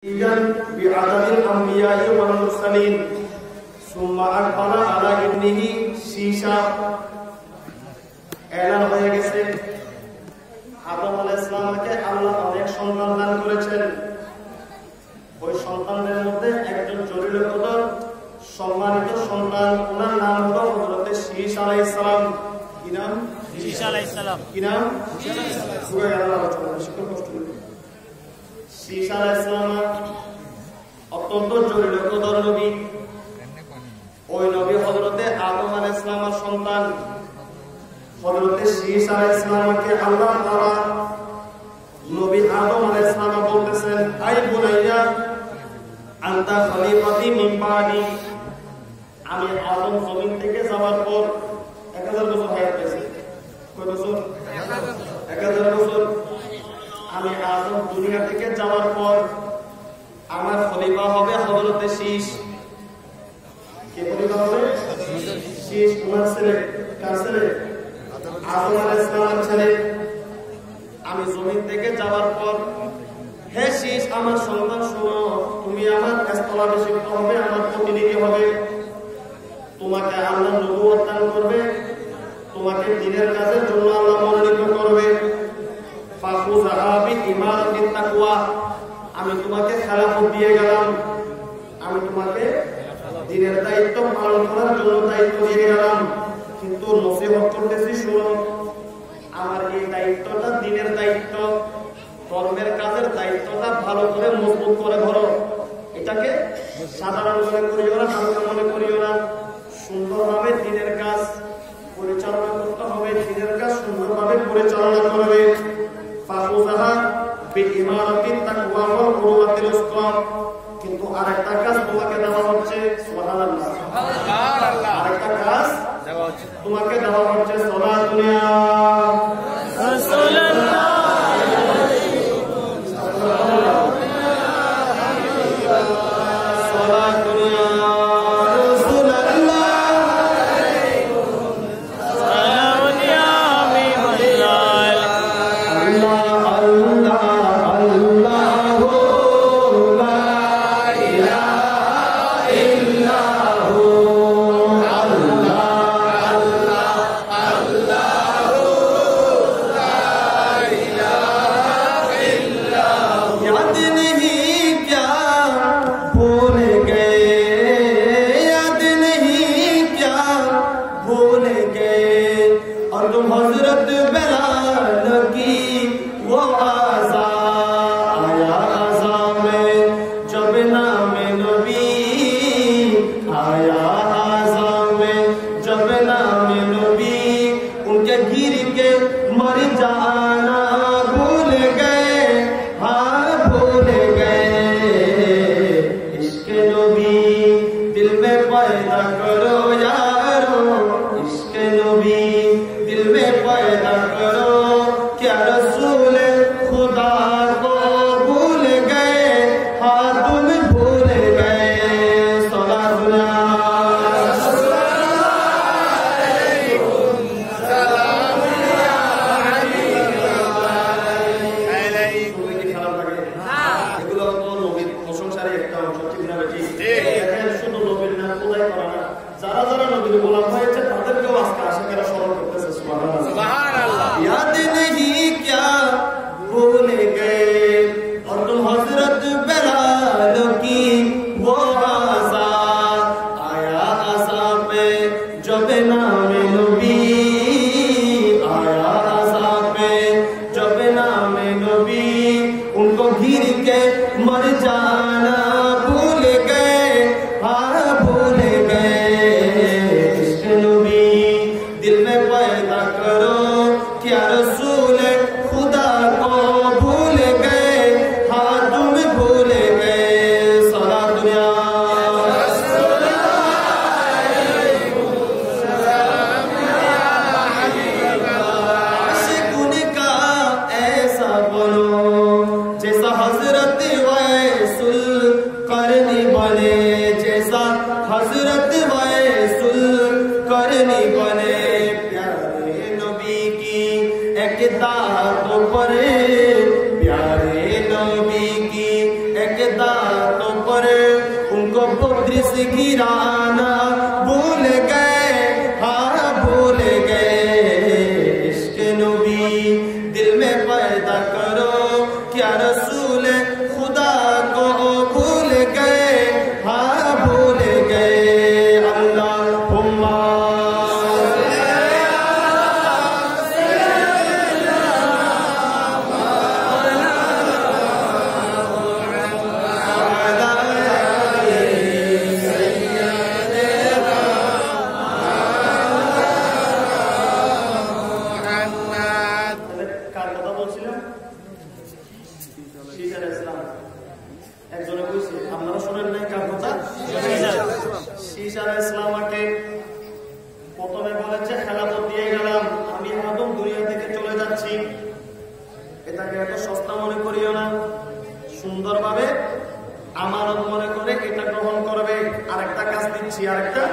بعدد الأنبياء والمرسلين ثم أقبل على ابنه شيشا এলান হয়ে গেছে আদম আলাইহিস সালামকে আল্লাহ অনেক সন্তান দান করেছেন। ওই সন্তানদের মধ্যে একজন জলিলকদর সম্মানিত সন্তান, ওনার নাম হলো হযরত শীশ আলাইহিস সালাম। কি নাম? শীশ আলাইহিস সালাম। কি নাম? সুরে আল্লাহ শীশ আলাইহিস সালাম অত্যন্ত জলিলকদর নবী। ওই নবী হযরতে আদম আলাইহিস সালামের সন্তান হযরতে শীশ আলাইহিস সালামকে আল্লাহ তাআলা নবী আদম আলাইহিস সালাম বলতেছেন, আই বুনাইয়া আনতা খলিফাতি মিন বাদি। আমি আদম জমিন থেকে যাওয়ার পর 1000 বছর হায়াত পেয়েছি। কয় বছর? 1000 বছর। আমি আদম দুনিয়া থেকে যাওয়ার পর আমার খলিফা হবে হযরতে শীশ। কে খলিফা হবে? শীশ। তোমার ছেলে, কার ছেলে? আদম আলাইহিস সালামের ছেলে। আমি জমিন থেকে যাওয়ার পর, হে শীশ আমার সন্তান শোনো, তুমি আমার স্থলাভিষিক্ত হবে, আমার প্রতিনিধি হবে। তোমাকে আল্লাহ নবুয়ত দান করবে, তোমাকে দ্বীনের কাজের জন্য আল্লাহ মনোনীত করবে। ফাখুযহা বিইমারাতিত তাকওয়া। আমি তোমাকে খেলাফত দিয়ে গেলাম, আমি তোমাকে দ্বীনের দায়িত্ব পালন করার জন্য দায়িত্ব দিয়ে গেলাম। কিন্তু নসিহত করতেছি, শুনো, আমার এই দায়িত্বটা দ্বীনের দায়িত্ব, ধর্মের কাজের দায়িত্বটা ভালো করে মজবুত করে ধরো। এটাকে সাধারণ মনে করিও না, হালকা মনে করিও না। সুন্দরভাবে দ্বীনের কাজ পরিচালনা করতে হবে, দ্বীনের কাজ সুন্দরভাবে পরিচালনা করবে। ফাখুযহা বিইমারাতিত তাকওয়া ওয়াল উরওয়াতিল উসকা। কিন্তু আরেকটা কাজ তোমাকে দেওয়া হচ্ছে, সুবহানাল্লাহ, সুবহানাল্লাহ, আরেকটা কাজ দেওয়া হচ্ছে তোমাকে, দেওয়া হচ্ছে সালাতুনিয়া রাসূলুল্লাহ। जैसा हजरत वैस बद्री से गिराना भूल गए, हाँ भूल गए। इश्क नबी दिल में पैदा करो, क्या रसूल खुदा को भूल गए, हाँ भूल गए। সুন্দরভাবে আমানত মনে করে এটা গ্রহণ করবে। আরেকটা কাজ দিচ্ছি, আরেকটা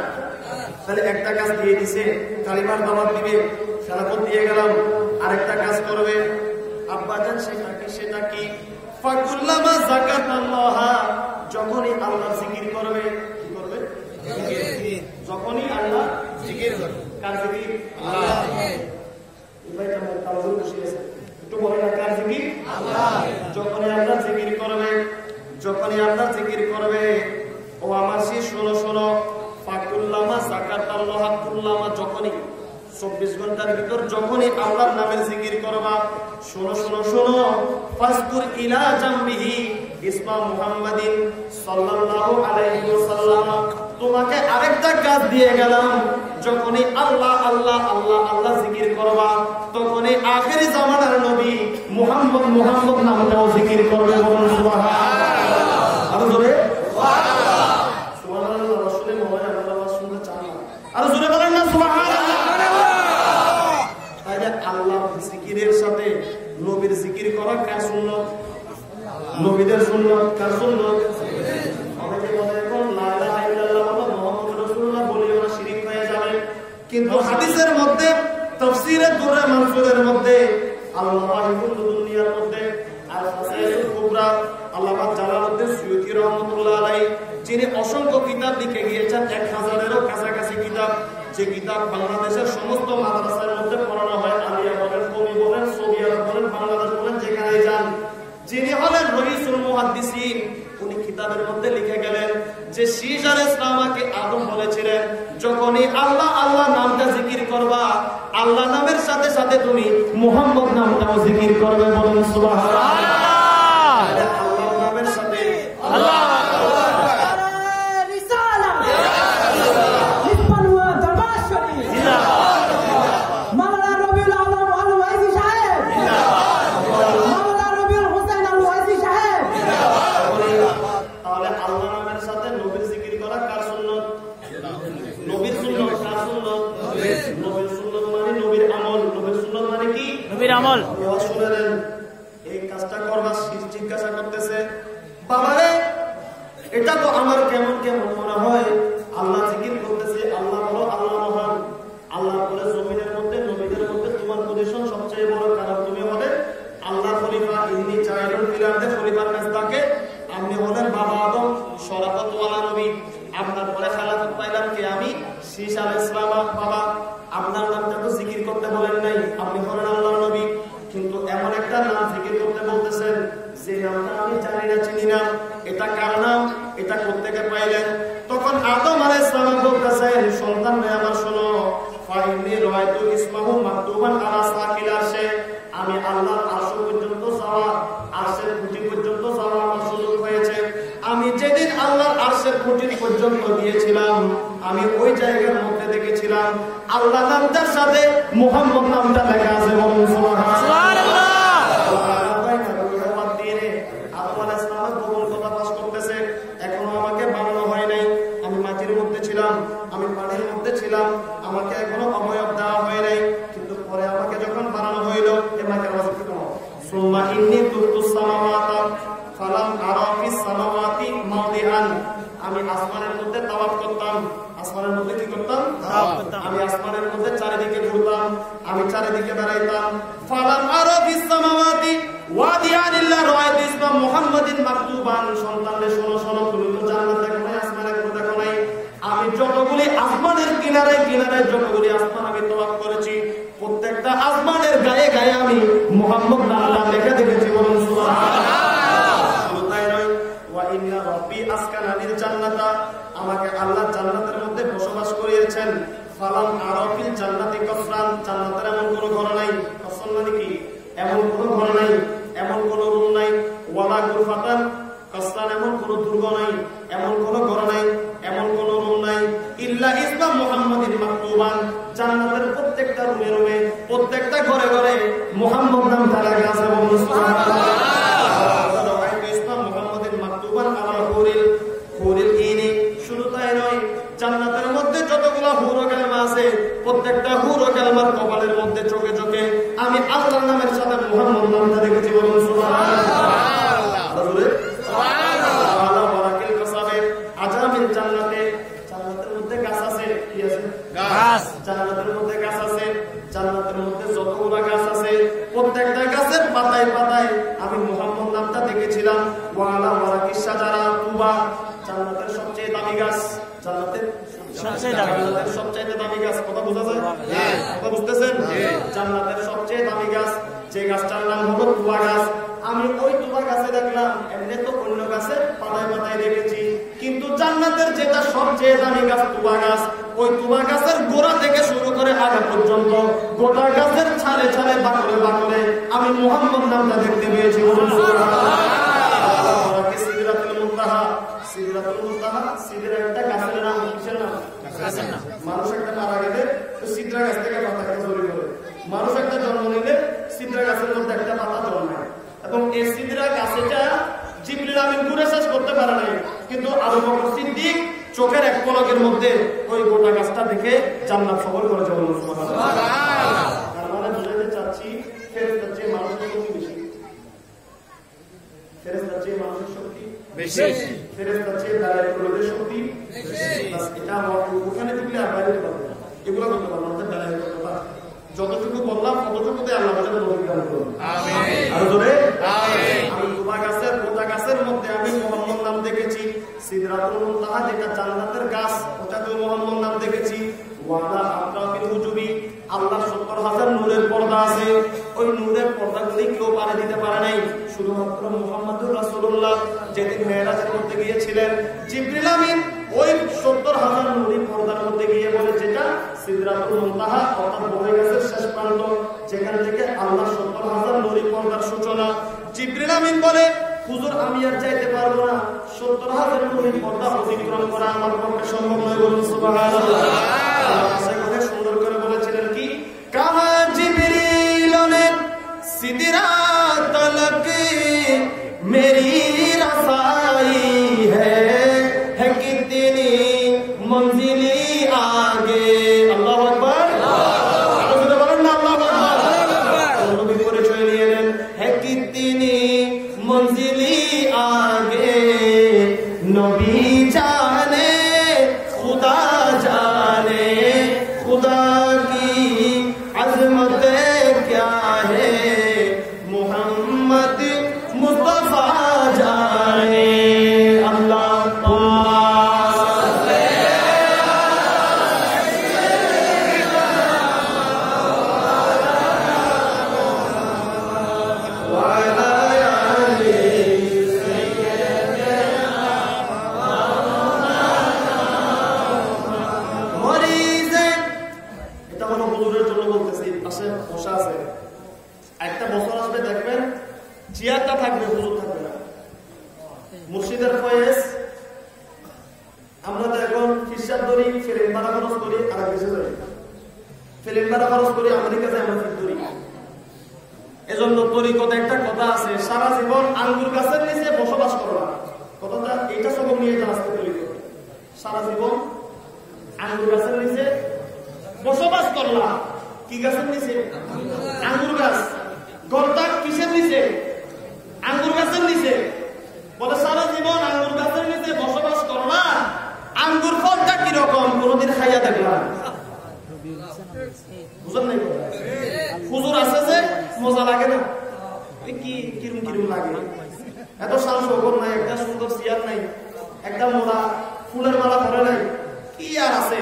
তাহলে একটা কাজ দিয়ে দিছে, কালিমার দাওয়াত দিবে, খেলাফত দিয়ে গেলাম, আরেকটা কাজ করবে। আব্বাজান সেটা কি ফাকুল্লামা যাকাতাল্লাহ, যখনই আল্লাহ জিকির করবে, কি করবে? যখনই আল্লাহ জিকির করবে। কার জিকির? আল্লাহ। ভাইটা আমার তাওয়াজুল বসে আছে, একটু বলে না কার জিকির? আল্লাহ। যখনই আল্লাহ জিকির করবে, যখনই আল্লাহ জিকির করবে, ও আমার সেই শোনো শোনো, ফাকুল্লামা যাকাতাল্লাহ, কুল্লামা যখনই 24 ঘন্টার ভিতর যখনই আল্লাহর নামের জিকির করবা, শোনো শোনো শোনো, ফাসকুর ইলা জামবিহি ইসমা মুহাম্মাদিন সাল্লাল্লাহু আলাইহি ওয়াসাল্লাম। তোমাকে আরেকটা কাজ দিয়ে গেলাম, যখনই আল্লাহ আল্লাহ আল্লাহ আল্লাহ জিকির করবা, তখনই আখেরি জামানার নবী মুহাম্মদ মুহাম্মদ নামটাও জিকির করবে। বলুন সুবহানাল্লাহ। আরো জোরে সুবহানাল্লাহ। সুবহানাল্লাহ। রাসূলের মনে আল্লাহ শুনতে চান না, আরো জোরে বলেন না সুবহানাল্লাহ। তাহলে আল্লাহ জিকিরের সাথে নবীর জিকির করা কার সুন্নাত? নবীদের সুন্নাত। কার সুন্নাত? অনেকে বলে এখন লা ইলাহা ইল্লাল্লাহ মুহাম্মাদুর রাসূলুল্লাহ বলিও না, শিরক হয়ে যাবে। কিন্তু হাদিসের মধ্যে, তাফসীরে দুররে মানসুরের মধ্যে, আল্লাহ ওয়াহিদুল দুনিয়ার মধ্যে আল ফাসাইলুল কুবরা আল্লামা জালালউদ্দিন সুয়ুতী রাহমাতুল্লাহ আলাইহি, যিনি অসংখ্য কিতাব লিখে গিয়েছেন, 1000-এরও কাছাকাছি কিতাব, যে কিতাব বাংলাদেশের সমস্ত মাদ্রাসার মধ্যে পড়ানো হয়, আলিয়া বলেন, কমি বলেন, সৌদিয়া বলেন, বাংলাদেশ বলেন, যেখানেই যান, যিনি হলেন রইসুল মুহাদ্দিসিন, উনি কিতাবের মধ্যে লিখে গেলেন যে শীশ আলাইহিস সালামকে আদম বলেছিলেন, যখনই আল্লাহ আল্লাহ নামটা জিকির করবা, আল্লাহ নামের সাথে সাথে তুমি মুহাম্মদ নামটাও জিকির করবে। বলুন সুবহানাল্লাহ। আল্লাহর নামের সাথে আল্লাহ আমল। এই কাজটা করবা, জিজ্ঞাসা করতেছে, বাবারে এটা তো আমার কেমন কেমন মনে হয়। আল্লাহ জিকির করতেছে, আল্লাহ বলো আল্লাহ মহান, আল্লাহ বলে জমিনের মধ্যে নবীদের মধ্যে তোমার পজিশন সবচেয়ে বড়, কারণ তুমি বলে আল্লাহ খলিফা, ইনি চাইরুল ফিলারদে খলিফার মেজদাকে, আপনি বলেন বাবা আদম শরাফত ওয়ালা নবী, আপনার পরে খেলাফত পাইলাম কে? আমি শীশ আলাইহিস সালাম। বাবা আপনার নামটা তো জিকির করতে বলেন নাই, আপনি বলেন আল্লাহর নবী, কিন্তু এমন একটা নাম জিকির করতে বলতেছেন যে নামটা আমি জানি না, চিনি না, এটা কার নাম? এটা কোত্থেকে পাইলেন? তখন আদম আলাইহিস সালাম বলতেছেন, সন্তান রে আমার শোনো, ফাইনি রাআইতু ইসমাহু মাকতুবান আলা সাকিল আরশে, আমি আল্লাহর আরশ পর্যন্ত যাওয়া, আরশের খুঁটি পর্যন্ত যাওয়া আমার সুযোগ হয়েছে। আমি যেদিন আল্লাহর আরশের খুঁটি পর্যন্ত গিয়েছিলাম, আমি ওই জায়গার মধ্যে দেখেছিলাম আল্লাহ নামটার সাথে মুহাম্মদ নামটা লেখা আছে। বলুন সুবহানাল্লাহ। আদম আলাইহিস সালাম গোপন কথা পাস করতেছে, এখনো আমাকে বানানো হয় নাই, আমি মাটির মধ্যে ছিলাম, আমি পানির মধ্যে ছিলাম, আমাকে এখনো অবয়ব দেওয়া হয় নাই, কিন্তু পরে আমাকে যখন বানানো হইল, এমাকে রাজকি তোমার সুম্মা ইন্নী তুরতুস সামাওয়াতা ফালাম আরা ফিস সামাওয়াতি মাওদিআন, আমি আসমানের মধ্যে তাওয়াফ করতাম। আসমানের মধ্যে কি করতাম? তাওয়াফ করতাম। আমি আসমানের মধ্যে চারিদিকে ঘুরতাম, আমি চারিদিকে বেড়াইতাম। ফালাম আরা ফিস সামাওয়াতি ওয়াদিআন ইল্লা রাআইতু ইসমা মুহাম্মাদিন মাকতুবান, সন্তানরে শোনো শোনো, তুমি তো জান্নাত দেখো না, আসমানে যতগুলি আসমানের কিনারায় কিনারায় যতগুলি আসমান আমি তওয়াফ করেছি, প্রত্যেকটা আসমানের গায়ে গায়ে আমি মুহাম্মদ নাম লেখা দেখেছি। বলুন সুবহানাল্লাহ। শুধু তাই নয়, ওয়া ইন্না রাব্বি আসকানানিল জান্নাতা, আমাকে আল্লাহ জান্নাতের মধ্যে বসবাস করিয়েছেন। ফালাম আরাফিল জান্নাতি কাসরান, জান্নাতের এমন কোনো ঘর নাই, কাসরান মানে কি, এমন কোনো ঘর নাই, এমন কোনো রুম নাই। ওয়ালা গুরফাতান, কাসরান এমন কোনো দুর্গ নাই, এমন কোনো ঘর নাই, এমন কোনো রুম নাই। ইল্লা ইসমা মুহাম্মাদিন মাকতুবান, জান্নাতের প্রত্যেকটা রুমে রুমে, প্রত্যেকটা ঘরে ঘরে মুহাম্মদ নাম তারা আছে। বলুন সুবহানাল্লাহ। ইসমা মুহাম্মাদিন মাকতুবান আলা হুরিল ইনি। শুধু তাই নয়, জান্নাতের মধ্যে যতগুলো হুর ও কালমা আছে, প্রত্যেকটা হুর ও কালমার কপালের মধ্যে চোখে চোখে আমি আল্লাহর নামের সাথে মুহাম্মদ নামটা দেখেছি। বলুন সুবহানাল্লাহ। সুবহানাল্লাহ। বারাকাল কাসাবে আজামিল জান্নাতে, জান্নাতের মধ্যে গাছ আছে। কি আছে? গাছ। জান্নাতের মধ্যে গাছ আছে। জান্নাতের মধ্যে যতগুলো গাছ আছে, প্রত্যেকটা গাছের পাতায় পাতায় আমি মুহাম্মদ নামটা দেখেছিলাম। ওয়ালা বারাকিস শাজারা তুবা, জান্নাতের সবচেয়ে দামি গাছ, জান্নাতের সবচেয়ে দামি গাছ। কথা বোঝা যায়? কথা বুঝতেছেন? জান্নাতের সবচেয়ে দামি গাছ, যে গাছটার নাম হলো তুবা গাছ। আমি ওই তুবা গাছে দেখলাম, এমনি তো অন্য গাছের পাতায় পাতায় দেখেছি, কিন্তু জান্নাতের যেটা সবচেয়ে দামি গাছ তুবা গাছ, ওই তুবা গাছের গোড়া থেকে শুরু করে আগা পর্যন্ত গোটা গাছের ছালে ছালে বাকলে বাকলে আমি মুহাম্মদ নামটা দেখতে পেয়েছি। সিদরাতুল মুনতাহা, সিদরাতুল মুনতাহা, সিদরা একটা গাছের নাম। কিসের নাম? গাছের নাম। মানুষ একটা মারা গেলে তো সিদরা গাছ থেকে পাতা একটা ঝরে পড়ে, মানুষ একটা জন্ম নিলে সিদরা গাছের মধ্যে একটা পাতা জন্মায়। এবং এই সিদরা গাছটা জিবরিল আমিন ঘুরে শেষ করতে পারে নাই, কিন্তু আবু বকর সিদ্দিক চোখের এক পলকের মধ্যে ওই গোটা গাছটা দেখে জান্নাত সফর করেছে। বলুন সুবহানাল্লাহ। তার মানে বুঝাতে চাচ্ছি, ফেরেশতার চেয়ে মানুষের শক্তি বেশি, ফেরেশতার চেয়ে মানুষের শক্তি বেশি, ফেরেশতার চেয়ে দাঁড়ায় শক্তি বেশি। এটা ওখানে ঢুকলে আর বাইরে পাবে না, এগুলো করতে পারবো না, দাঁড়ায় করতে পারবো। যতটুকু বললাম ততটুকুতে আল্লাহ আমাদের তৌফিক দান করুন। আমিন। আর জোরে আমিন। আমি তুবা গাছের গোটা গাছের মধ্যে আমি মুহাম্মদ নাম দেখেছি। সিদরাতুল মুনতাহা যেটা জান্নাতের গাছ, ওটাতে মুহাম্মদ নাম দেখেছি। ওয়ালা আতরাফিল হুজুবি, আল্লাহর ৭০,০০০ নূরের পর্দা আছে। ওই নূরের পর্দাগুলি কেউ পারে দিতে পারে নাই, শুধুমাত্র মুহাম্মদুর রাসূলুল্লাহ যেদিন মেরাজের মধ্যে গিয়েছিলেন, জিবরিল আমিন ওই ৭০,০০০ নূরের পর্দার মধ্যে গিয়ে বলে, যেটা সিদরাতুল মুনতাহা অর্থাৎ বড়ই গাছের শেষ প্রান্ত, যেখান থেকে আল্লাহর ৭০,০০০ নূরের পর্দার সূচনা। জিবরিল আমিন বলে, হুজুর আমি আর চাইতে পারবো না, ৭০,০০০ নূরের পর্দা অতিক্রম করা আমার পক্ষে সম্ভব নয়। বলুন সুবহানাল্লাহ। আল্লাহ সুন্দর করে বলেছিলেন কি, কাহা জিবরিল নে সিদরাত তলক মেরি রসাই है कितनी मंजिली आगे। আল্লাহু আকবার। আল্লাহু বলেন না, আল্লাহু আকবার। নবী পরিচয় নিয়ে নেন, है कितनी मंजिली आगे, नबी जाने खुदा जाने, खुदा की अजमत क्या है, मोहम्मद मुस्तफा जाने। একটা বছর আসবে দেখবেন চেয়ারটা থাকবে, হুজুর থাকবে না। মুর্শিদের ফয়েজ আমরা তো এখন হিসাব ধরি, ফিল্ম ভাড়া খরচ করি, আর দেশে ধরি, ফিল্ম ভাড়া খরচ করি, আমেরিকা যাই আমরা ধরি। এজন্য তরিকতে একটা কথা আছে, সারা জীবন আঙ্গুর গাছের নিচে বসবাস করবা। কথাটা এইটা সব নিয়ে আসতে তরিকতে, সারা জীবন আঙ্গুর গাছের নিচে বসবাস করলা। কি গাছের নিচে? আঙ্গুর গাছ। গর্তা কিসের নিচে? আঙ্গুর গাছের নিচে। বলে সারা জীবন আঙ্গুর গাছের নিচে বসবাস করবা, আঙ্গুর ফলটা কিরকম কোনদিন খাইয়া দেখলাম? বুঝলেন নাই? হুজুর আছে যে মজা লাগে না, কি কিরম কিরম লাগে। এত সাহস নাই, একটা সুন্দর চেয়ার নাই, একটা মোড়া ফুলের মালা পরে নাই, কি আর আছে?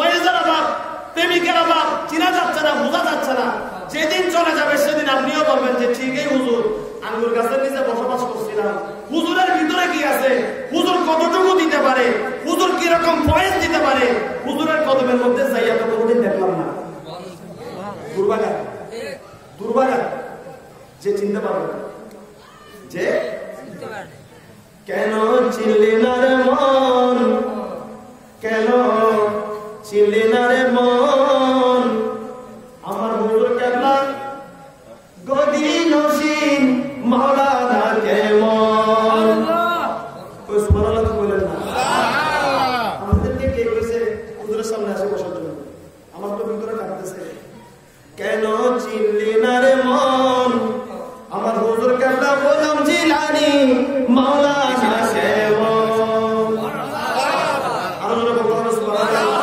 ফয়েজের অভাব, প্রেমিকের অভাব চিনা যাচ্ছে না, বোঝা যাচ্ছে না। যেদিন চলে যাবে সেদিন আপনিও বলবেন যে ঠিকই হুজুর, আঙ্গুর গাছের নিচে বসবাস করছিলাম। হুজুরের ভিতরে কি আছে, হুজুর কতটুকু দিতে পারে, হুজুর কিরকম ফয়েজ দিতে পারে, হুজুরের কদমের মধ্যে যাইয়া তো কোনোদিন দেখলাম না। দুর্ভাগা, দুর্ভাগা যে চিনতে পারবে না, যে কেন চিনলি না রে মন, কেন চিনলি না রে মন, আমার হুজুর কেবলা গদি নসীন মাওলানা কেমন। ওই সুবহানাল্লাহ তো বলেন না। আমাদেরকে কে কইছে হুজুরের সামনে এসে বসার জন্য? আমার তো ভিতরে কাঁপতেছে। কেন চিনলি না রে মন, আমার হুজুর কেবলা গোলাম জিলানী মাওলানা কেমন। আরো জোরে বলতে হবে সুবহানাল্লাহ।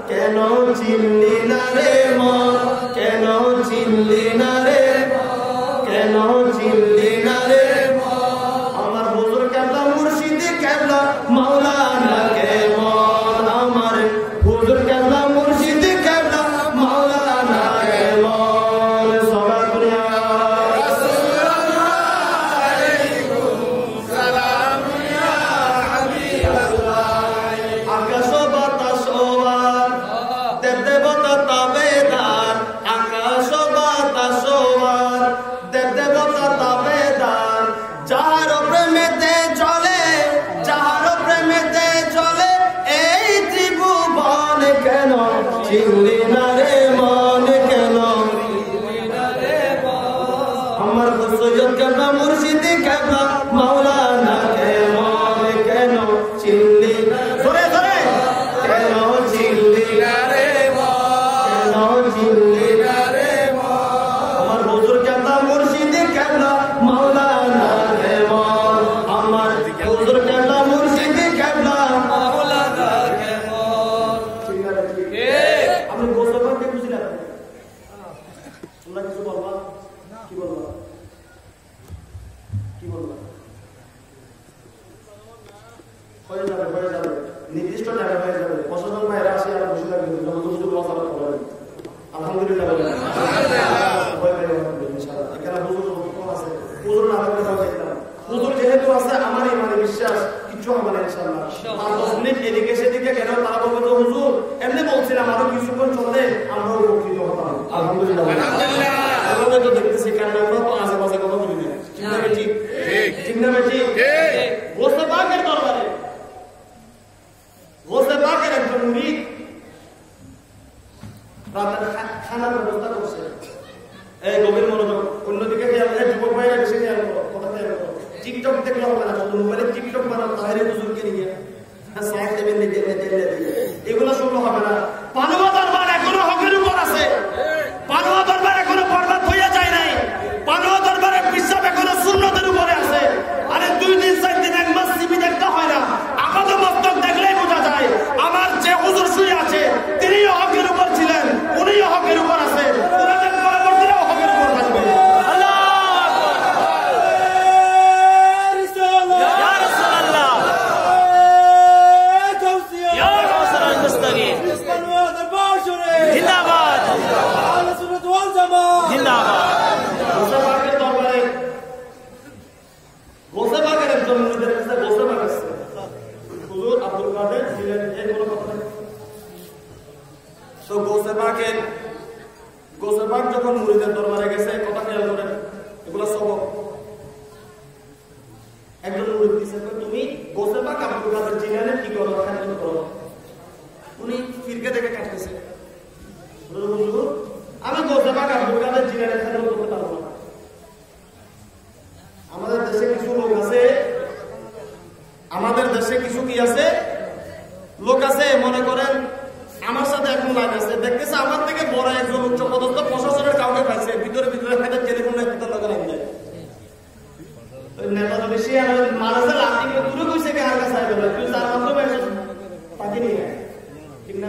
কেন চিনলি না রে মন, কেন চিনলি না রে, কেন চিনলি না রে, আমার হুজুর কেবলা মুর্শিদ কেবলা মাওলানা কেমন, আমার হুজুর কেবলা মুর্শিদ কেবলা মাওলানা কেমন। সালাতুল্লাহ সালাম ইয়া হাবিবাল্লাহ। আকাশ বাতাস ওয়ার দেব দেবতা তাবেদার, আকাশ বাতাস ওয়ার দেব দেবতা তাবেদার, যাহার প্রেমেতে চলে, যাহার প্রেমেতে চলে এই ত্রিভুবন, কেন চিনলি না রে মন, কেন আমার সৈয়দ কেবলা মুর্শিদ কেবলা মাওলানা কেমন, কেন চিনলি ধরে ধরে, কেন চিনলি না রে মন, কেন চিনলি না রে মন, আমার হুজুর কেবলা মুর্শিদ কেবলা মাওলানা কেমন, আমার হুজুর কেবলা মুর্শিদ কেবলা মাওলানা কেমন। ঠিক আছে, ঠিক আপনি গোসলকে বুঝলেন? তোমরা কিছু বলবা? কি বলবা, কি বলবা? হয়ে যাবে, হয়ে যাবে, নির্দিষ্ট টাইমে হয়ে যাবে। প্রশাসন ভাইরা আসে আর বসে থাকবে, হুজুর মশলা করবেন। আলহামদুলিল্লাহ বলেন ইনশাআল্লাহ। এখানে হুজুর কম আছে, হুজুর না থাকলে তাও দেখলাম। হুজুর যেহেতু আছে আমার ইমানে বিশ্বাস কিচ্ছু হবে না ইনশাআল্লাহ। আর 10 মিনিট এদিকে সেদিকে গেল, তারা বলবে তো হুজুর এমনি বলছিলাম, আরো কিছুক্ষণ চললে আমরাও উপকৃত হতাম। আলহামদুলিল্লাহ, আলহামদুলিল্লাহ। তো দেখতেছি কারণ আমরা তো আশেপাশে কথা বলি না, ঠিক না বেটি? ঠিক না বেটি? গোসে পাকের দরবারে, গোসে পাকের একজন মুরিদ রাতের খানার ব্যবস্থা করছে। এই গভীর মনোযোগ, অন্যদিকে খেয়াল, যুবক ভাইরা বেশি খেয়াল করো, কথা খেয়াল করো। টিকটক দেখলে হবে না, মোবাইলে টিকটক বানাও, তাহলে হুজুরকে নিয়ে সাইড দেবেন, এগুলো শুনলে হবে না। পানুয়া দরবার এখনো হকের উপর আছে, পানুয়া দরবার এখনো বরবাদ হইয়া যায় নাই, পানুয়া দরবারের বিশ্বাস এখনো সুন্নতের উপরে আছে। আরে 2 দিন 4 দিন 1 মাস টিভি দেখতে হয় না, আপাত মস্তক দেখলেই বোঝা যায় আমার যে হুজুর শুয়ে আছে তিনিও হকের উপর ছিলেন, উনিও হকের উপর আছে, উনাদের পরবর্তীরাও হকের উপর থাকবে। আল্লাহ যখন মুরিদের দরবারে গেছে, কথা খেয়াল করেন, এগুলো সবক। একজন মুরিদ দিছে, তুমি গোসে পাক আব্দুল কাদের জিলানী কি করো, খেদমত করো। উনি ফিরকে দেখে কাটতেছে, আমি গোসে পাক আব্দুল কাদের জিলানী খেদমত করতে পারবো না। আমাদের দেশে কিছু লোক আছে, আমাদের দেশে কিছু কি আছে, লোক আছে মনে করেন আমার সাথে এখন লাইন আছে, দেখতেছে আমার থেকে বড় একজন উচ্চ পদস্থ প্রশাসনের কাউকে পাইছে, ভিতরে ভিতরে একটা টেলিফোনে একটা লোক লাইন দেয়। নেতা যদি সে মারাজে লাঠি দূরে কইছে কে আর কাছে আইবে, তুই তার মাধ্যমে পাতি নিয়ে ঠিক না?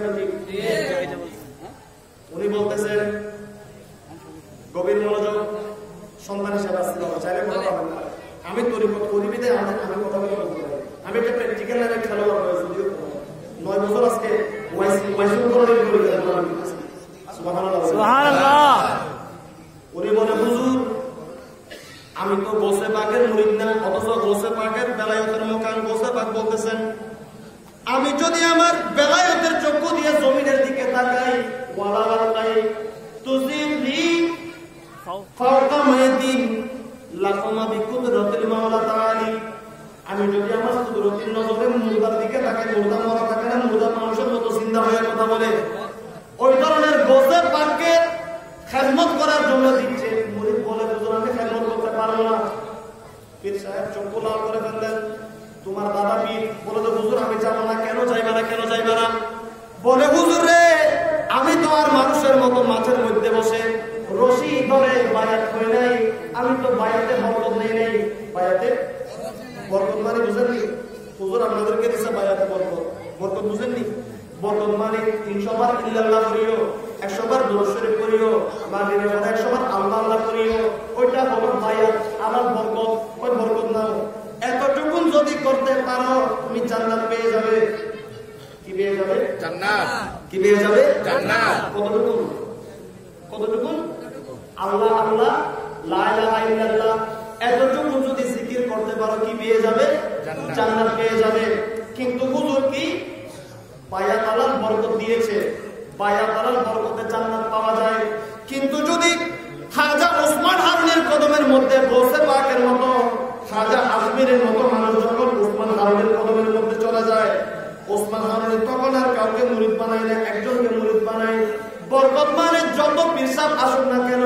উনি বলতেছেন গভীর মনোযোগ, সন্তান হিসেবে আসছিল, চাইলে কথা পাবেন না। আমি তরিকত করিবিতে আমি কথা বলতে পারি, আমি একটা প্র্যাকটিক্যাল লাইনে খেলোয়াড় হয়েছি, মাইসুর করে সুবহানাল্লাহ। উনি বলে হুজুর আমি তো গোসে পাকের মুরিদ না, অথচ গোসে পাকের বেলায়েতের মুকাম গোসে পাক বলতেছেন। আমি যদি আমার বেলায়েতের চক্ষু দিয়ে জমিনের দিকে তাকাই ওয়ালা লাকাই তুজিলি ফাওকা মাদিন লাকামা বিকুদরাতিল মাওলা তাআলা, আমি যদি আমার কুদরতের নজরে মুর্দার দিকে তাকাই, মুর্দা মরা থাকে না, মুর্দা মানুষের মতো চিন্তা হয়ে কথা বলে, ওই ধরনের গোসে পাককে খেদমত করার জন্য দিচ্ছে। মুরিদ বলে হুজুর আমি খেদমত করতে পারবো না। পীর সাহেব চক্ষু লাল করে ফেললেন। তোমার দাদা পীর বলে তো হুজুর আমি যাবো না। কেন যাইবে না, কেন যাইবে না? বলে হুজুর রে আমি তো আর মানুষের মতো মাছের মধ্যে বসে রশি ধরে বায়াত হয়ে নাই, আমি তো বায়াতে বরকত নেই নাই। বায়াতে বরকত মানে বুঝেননি? হুজুর আপনাদেরকে দিচ্ছে বায়াতে বরকত, বরকত বুঝেননি? বরকত মানে 300 বার ইল্লাল্লাহ করিও, 100 বার দুরূদ শরীফ করিও, মাগরিবের পরে 100 বার আল্লাহ আল্লাহ করিও, ওইটা হলো বায়াত। আমার বরকত, ওই বরকত নাও। এতটুকু যদি করতে পারো তুমি জান্নাত পেয়ে যাবে। কি পেয়ে যাবে? জান্নাত। কি পেয়ে যাবে? জান্নাত। কতটুকু? কতটুকু? আল্লাহ আল্লাহ লা ইলাহা ইল্লাল্লাহ এতটুকু যদি জিকির করতে পারো কি পেয়ে যাবে? জান্নাত পেয়ে যাবে। কিন্তু হুজুর কি বায়াত আলাল বরকত দিয়েছে, বায়াত আলাল বরকতে জান্নাত পাওয়া যায়। কিন্তু যদি খাজা ওসমান হারুনের কদমের মধ্যে বসে পাকের মতো, খাজা আজমিরের মতো মানুষ যখন ওসমান হারুনের কদমের মধ্যে চলে যায়, ওসমান হারুন তখন আর কাউকে মুরিদ বানায় না, একজনকে মুরিদ বানায়। বরকত মানে যত পীরসাব আসুক না কেন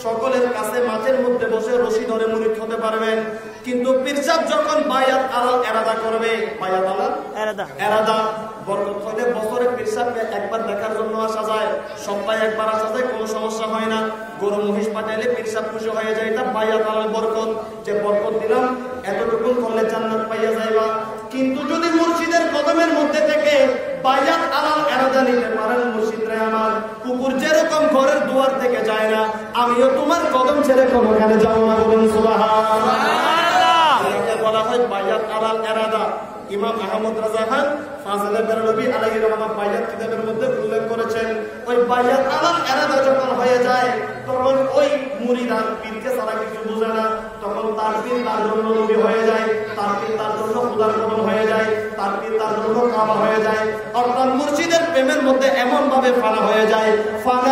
সকলের কাছে মাছের মধ্যে বসে রশি ধরে মুরিদ হতে পারবেন। কিন্তু পীরসাব যখন বায়াত আলাল এরাদা করবে, বায়াত আলাল এরাদা বরকত হলে বছরে পীরসাবকে একবার দেখার জন্য আসা যায়, সপ্তাহে একবার আসা যায়, কোনো সমস্যা হয় না। গরু মহিষ পাঠাইলে পীরসাব খুশি হয়ে যায়। এটা বায়াত আলাল বরকত, যে বরকত দিলাম এতটুকু করলে জান্নাত পাইয়া যাইবা। কিন্তু যদি মুর্শিদের কদমের মধ্যে থেকে বায়াত আলাল এরাদা নিতে পারেন, মুর্শিদরে আমার কুকুর যেরকম ঘরের দুয়ার থেকে যায় না, আমিও তোমার কদম ছেড়ে কোনোখানে যাবো না। বলুন সুবহানাল্লাহ। এটাকে বলা হয় বায়াত আলাল এরাদা। ইমাম আহমদ রাজা খান ফাজিলে বেরলভী আলাইহির রহমাহ বায়াত কিতাবের মধ্যে উল্লেখ করেছেন, ওই বায়াত আলাল এরাদা যখন হয়ে যায় তখন ওই মুরিদ আর পীরকে ছাড়া কিছু বোঝে না। তখন তার পীর তার জন্য নবী হয়ে যায়, তার পীর তার জন্য খোদার কদম হয়ে যায়, তার পীর তার জন্য কাবা হয়ে যায়। অর্থাৎ মুর্শিদের প্রেমের মধ্যে এমন ভাবে ফানা হয়ে যায়, ফানা